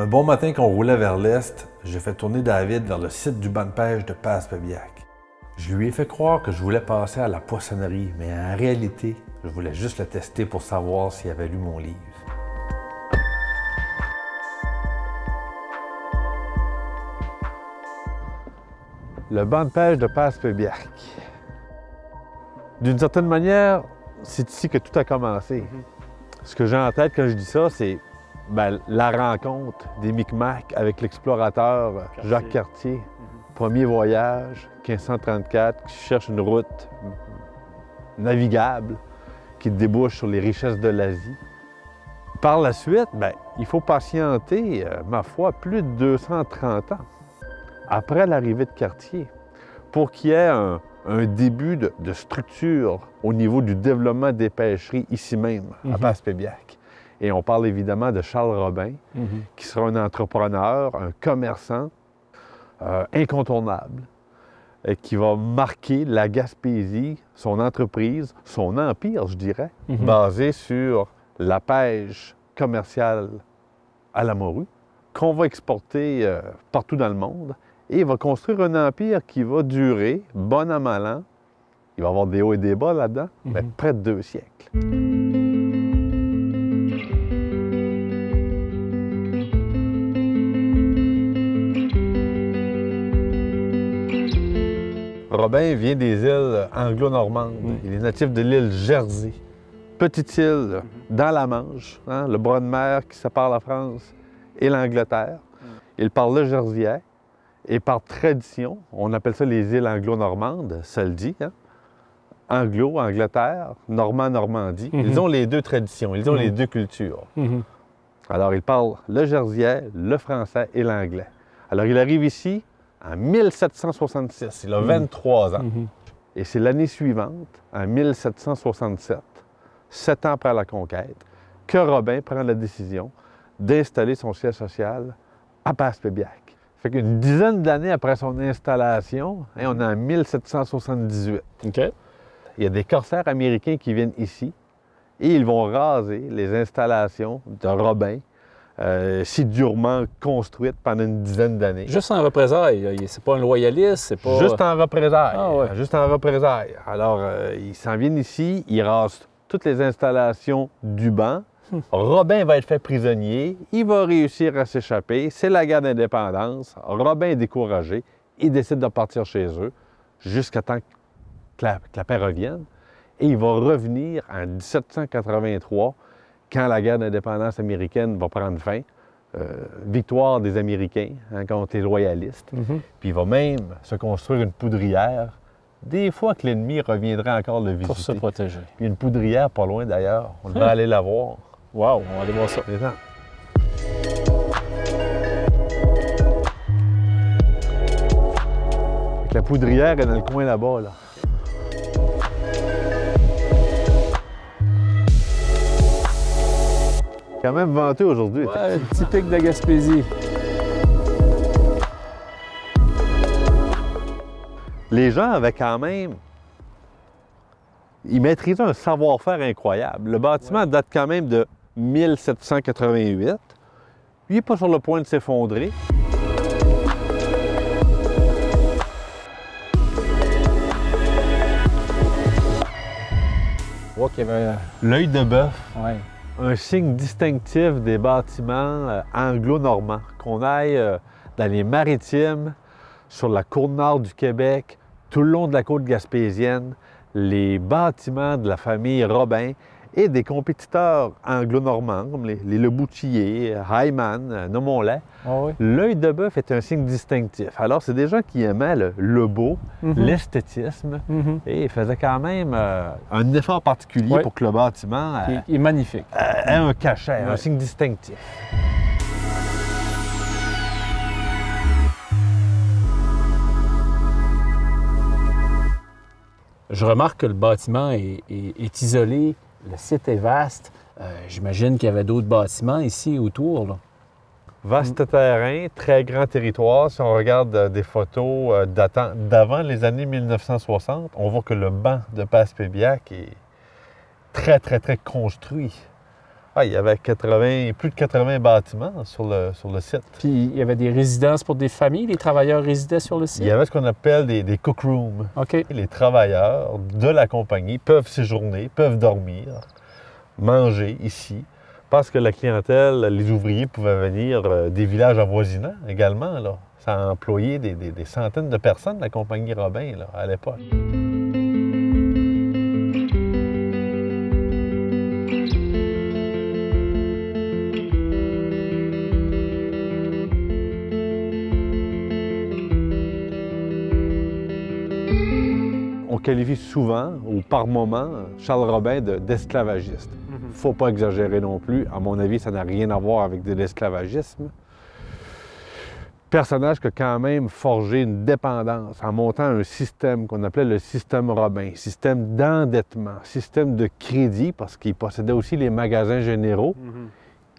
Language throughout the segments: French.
bon matin qu'on roulait vers l'est, j'ai fait tourner David vers le site du banc de pêche de Passepébiac. Je lui ai fait croire que je voulais passer à la poissonnerie, mais en réalité, je voulais juste le tester pour savoir s'il avait lu mon livre. Le banc de pêche de Passepébiac. D'une certaine manière, c'est ici que tout a commencé. Ce que j'ai en tête quand je dis ça, c'est la rencontre des Micmacs avec l'explorateur Jacques Cartier. Premier voyage, 1534, qui cherche une route navigable qui débouche sur les richesses de l'Asie. Par la suite, il faut patienter, ma foi, plus de 230 ans après l'arrivée de Cartier pour qu'il y ait un début de structure au niveau du développement des pêcheries ici même, à Passepébiac. Et on parle évidemment de Charles Robin, qui sera un entrepreneur, un commerçant incontournable, qui va marquer la Gaspésie, son entreprise, son empire, je dirais, basé sur la pêche commerciale à la morue, qu'on va exporter partout dans le monde. Et il va construire un empire qui va durer, bon an, mal an. Il va y avoir des hauts et des bas là-dedans, mais près de 2 siècles. Robin vient des îles anglo-normandes. Il est natif de l'île Jersey. Petite île dans la Manche, le bras de mer qui sépare la France et l'Angleterre. Il parle le jerseyais. Et par tradition, on appelle ça les îles anglo-normandes, ça le dit. Anglo, Angleterre, Normand, Normandie. Ils ont les deux traditions, ils ont les deux cultures. Alors, ils parlent le jerseyais, le français et l'anglais. Alors, il arrive ici en 1766. Il a 23 ans. Et c'est l'année suivante, en 1767, 7 ans après la conquête, que Robin prend la décision d'installer son siège social à Passepébiac. Fait qu'une dizaine d'années après son installation, on est en 1778. Il y a des corsaires américains qui viennent ici et ils vont raser les installations de Robin, si durement construites pendant une dizaine d'années. Juste en représailles, c'est pas un loyaliste, c'est pas... Juste en représailles, juste en représailles. Alors, ils s'en viennent ici, ils rasent toutes les installations du banc. Robin va être fait prisonnier, il va réussir à s'échapper, c'est la guerre d'indépendance, Robin est découragé, il décide de partir chez eux jusqu'à temps que la paix revienne, et il va revenir en 1783, quand la guerre d'indépendance américaine va prendre fin, victoire des Américains contre les loyalistes, puis il va même se construire une poudrière, des fois que l'ennemi reviendrait encore le visiter. Pour se protéger. Il y a une poudrière pas loin d'ailleurs, on devrait aller la voir. Wow, on va aller voir ça. La poudrière est dans le coin là-bas, là. Quand même venteux aujourd'hui. Ouais, typique de la Gaspésie. Les gens avaient quand même... Ils maîtrisaient un savoir-faire incroyable. Le bâtiment date quand même de 1788. Il n'est pas sur le point de s'effondrer. On voit qu'il y avait... L'œil de bœuf. Ouais. Un signe distinctif des bâtiments anglo-normands. Qu'on aille dans les maritimes, sur la côte nord du Québec, tout le long de la côte gaspésienne, les bâtiments de la famille Robin et des compétiteurs anglo-normands, comme les Le Boutillier, Hyman, nommons-les. L'œil de bœuf est un signe distinctif. Alors, c'est des gens qui aimaient le beau, l'esthétisme, et ils faisaient quand même un effort particulier pour que le bâtiment il est magnifique. ait un cachet, un signe distinctif. Je remarque que le bâtiment est isolé, le site est vaste. J'imagine qu'il y avait d'autres bâtiments ici autour, là. Vaste terrain, très grand territoire. Si on regarde des photos datant d'avant les années 1960, on voit que le banc de Passepébiac est très construit. Ah, il y avait plus de 80 bâtiments sur le site. Puis il y avait des résidences pour des familles, les travailleurs résidaient sur le site? Il y avait ce qu'on appelle des cook rooms. OK. Les travailleurs de la compagnie peuvent séjourner, peuvent dormir, manger ici, parce que la clientèle, les ouvriers pouvaient venir des villages avoisinants également, là. Ça a employé des centaines de personnes, la compagnie Robin, là, à l'époque. On qualifie souvent, ou par moment, Charles Robin d'esclavagiste. Il ne faut pas exagérer non plus. À mon avis, ça n'a rien à voir avec de l'esclavagisme. Personnage qui a quand même forgé une dépendance en montant un système qu'on appelait le système Robin, système d'endettement, système de crédit, parce qu'il possédait aussi les magasins généraux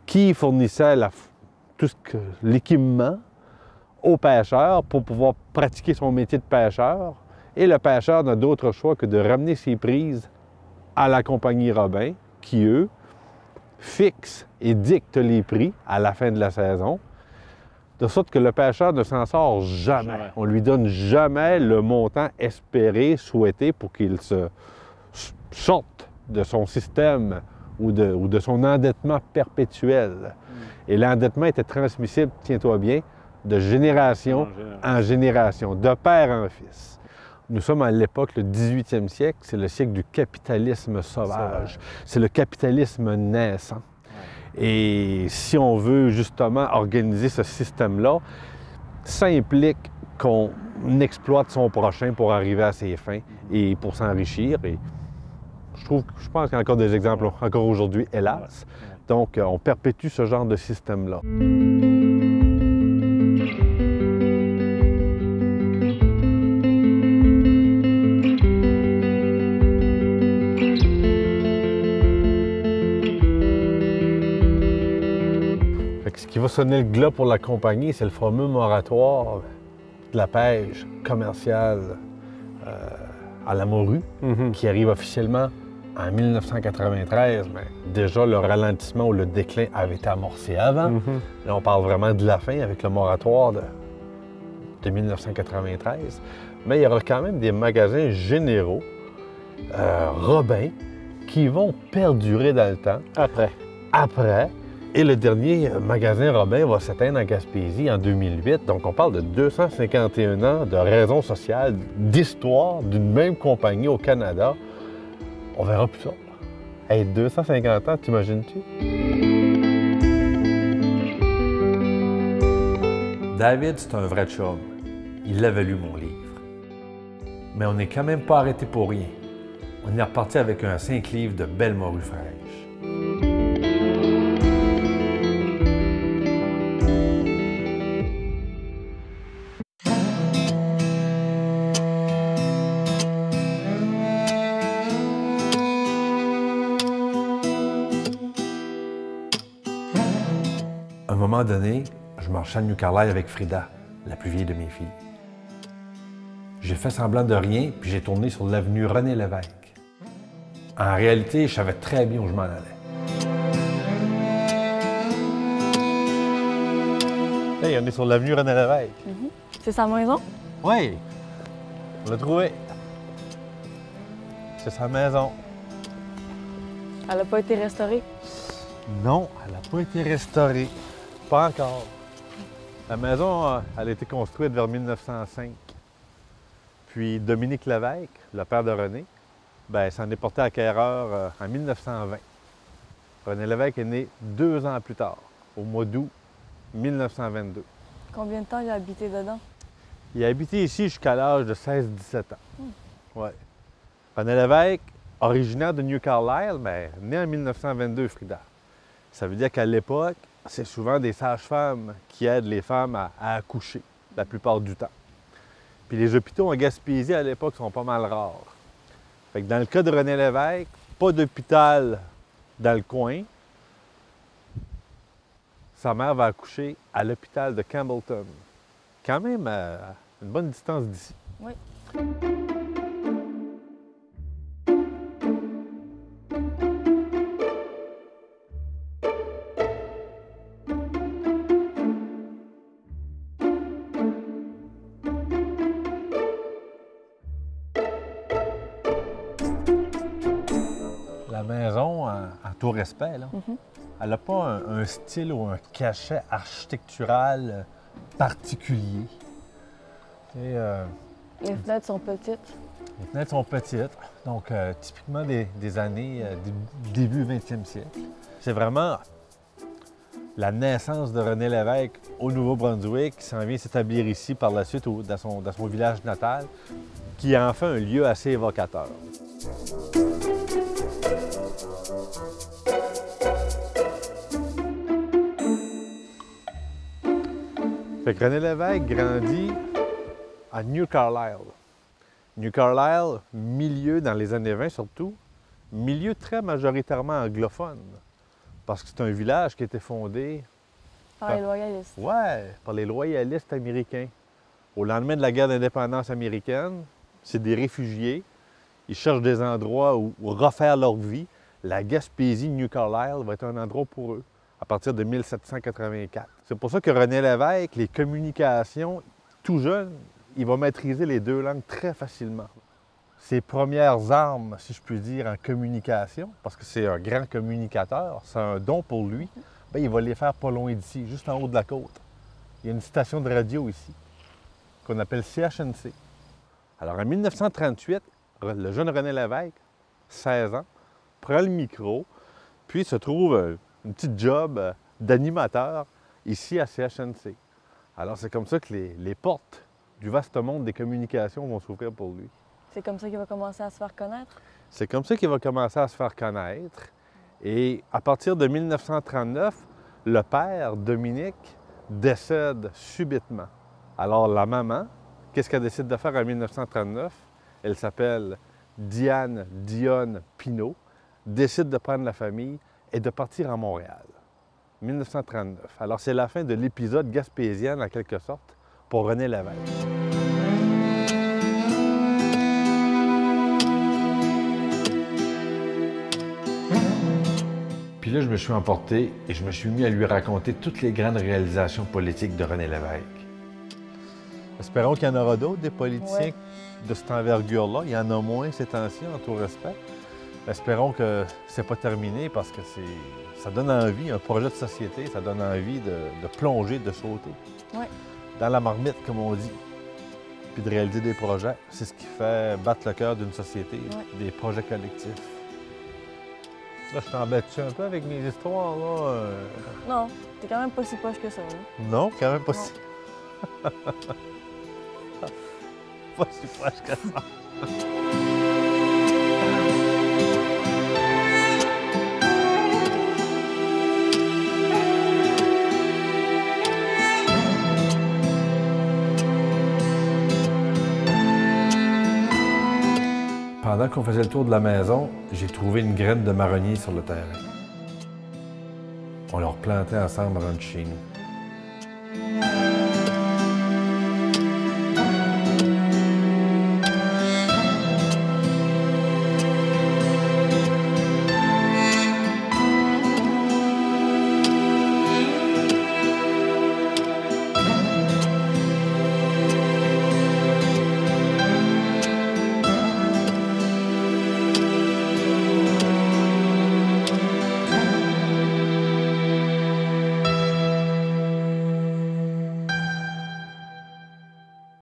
qui fournissaient tout l'équipement aux pêcheurs pour pouvoir pratiquer son métier de pêcheur. Et le pêcheur n'a d'autre choix que de ramener ses prises à la compagnie Robin, qui, eux, fixent et dictent les prix à la fin de la saison, de sorte que le pêcheur ne s'en sort jamais. On ne lui donne jamais le montant espéré, souhaité pour qu'il se sorte de son système ou de son endettement perpétuel. Et l'endettement était transmissible, tiens-toi bien, de génération en génération, de père en fils. Nous sommes à l'époque, le 18e siècle, c'est le siècle du capitalisme sauvage. C'est le capitalisme naissant. Et si on veut justement organiser ce système-là, ça implique qu'on exploite son prochain pour arriver à ses fins et pour s'enrichir. Et je pense qu'il y a encore des exemples, encore aujourd'hui, hélas. Donc, on perpétue ce genre de système-là. Ce qui va sonner le glas pour la compagnie, c'est le fameux moratoire de la pêche commerciale à la morue, qui arrive officiellement en 1993. Mais déjà, le ralentissement ou le déclin avait été amorcé avant. Là, on parle vraiment de la fin avec le moratoire de 1993. Mais il y aura quand même des magasins généraux, Robin, qui vont perdurer dans le temps. Après. Et le dernier magasin Robin va s'éteindre en Gaspésie en 2008. Donc, on parle de 251 ans de raison sociale, d'histoire d'une même compagnie au Canada. On verra plus tard. Hey, 250 ans, t'imagines-tu? David, c'est un vrai chum. Il avait lu mon livre. Mais on n'est quand même pas arrêté pour rien. On est reparti avec un 5 livres de belles morues fraîches. À un moment donné, je marchais à New Carlisle avec Frida, la plus vieille de mes filles. J'ai fait semblant de rien, puis j'ai tourné sur l'avenue René-Lévesque. En réalité, je savais très bien où je m'en allais. Hey, on est sur l'avenue René-Lévesque. C'est sa maison? Oui, on l'a trouvé. C'est sa maison. Elle n'a pas été restaurée? Non, elle n'a pas été restaurée. Pas encore. La maison, elle a été construite vers 1905. Puis Dominique Lévesque, le père de René, s'en est porté acquéreur en 1920. René Lévesque est né 2 ans plus tard, au mois d'août 1922. Combien de temps il a habité dedans? Il a habité ici jusqu'à l'âge de 16-17 ans. Ouais. René Lévesque, originaire de New Carlisle, mais né en 1922, Frida. Ça veut dire qu'à l'époque, c'est souvent des sages-femmes qui aident les femmes à accoucher, la plupart du temps. Puis les hôpitaux en Gaspésie, à l'époque, sont pas mal rares. Fait que dans le cas de René Lévesque, pas d'hôpital dans le coin. Sa mère va accoucher à l'hôpital de Campbellton, quand même à une bonne distance d'ici. Oui. maison en tout respect, là, Mhm. elle n'a pas un style ou un cachet architectural particulier. Et, Les fenêtres sont petites. les fenêtres sont petites, donc typiquement des années début 20e siècle. C'est vraiment la naissance de René Lévesque au Nouveau-Brunswick qui s'en vient s'établir ici par la suite dans son village natal, qui en fait un lieu assez évocateur. Fait que René Lévesque grandit à New Carlisle. New Carlisle, milieu dans les années 20 surtout, milieu très majoritairement anglophone, parce que c'est un village qui a été fondé Par les loyalistes. par les loyalistes américains. Au lendemain de la guerre d'indépendance américaine, c'est des réfugiés. Ils cherchent des endroits où refaire leur vie. La Gaspésie, New Carlisle, va être un endroit pour eux à partir de 1784. C'est pour ça que René Lévesque, les communications, tout jeune, il va maîtriser les deux langues très facilement. Ses premières armes, si je puis dire, en communication, parce que c'est un grand communicateur, c'est un don pour lui, bien, il va les faire pas loin d'ici, juste en haut de la côte. Il y a une station de radio ici, qu'on appelle CHNC. Alors, en 1938, le jeune René Lévesque, 16 ans, prend le micro, puis se trouve une petite job d'animateur ici à CHNC. Alors, c'est comme ça que les portes du vaste monde des communications vont s'ouvrir pour lui. C'est comme ça qu'il va commencer à se faire connaître. C'est comme ça qu'il va commencer à se faire connaître. Et à partir de 1939, le père, Dominique, décède subitement. Alors, la maman, qu'est-ce qu'elle décide de faire en 1939? Elle s'appelle Diane Dionne Pinault, décide de prendre la famille et de partir à Montréal. 1939. Alors, c'est la fin de l'épisode gaspésien, en quelque sorte, pour René Lévesque. Puis là, je me suis emporté et je me suis mis à lui raconter toutes les grandes réalisations politiques de René Lévesque. Espérons qu'il y en aura d'autres, des politiciens Ouais. de cette envergure-là. Il y en a moins ces temps-ci, en tout respect. Espérons que c'est pas terminé parce que ça donne envie, un projet de société, ça donne envie de plonger, de sauter. Ouais. Dans la marmite, comme on dit. Puis de réaliser des projets. C'est ce qui fait battre le cœur d'une société, des projets collectifs. Là, je t'embête-tu un peu avec mes histoires, là? Non, t'es quand même pas si poche que ça. Là. Non, quand même pas Non. si... pas si proche que ça. Pendant qu'on faisait le tour de la maison, j'ai trouvé une graine de marronnier sur le terrain. On l'a replanté ensemble en rentrant chez nous.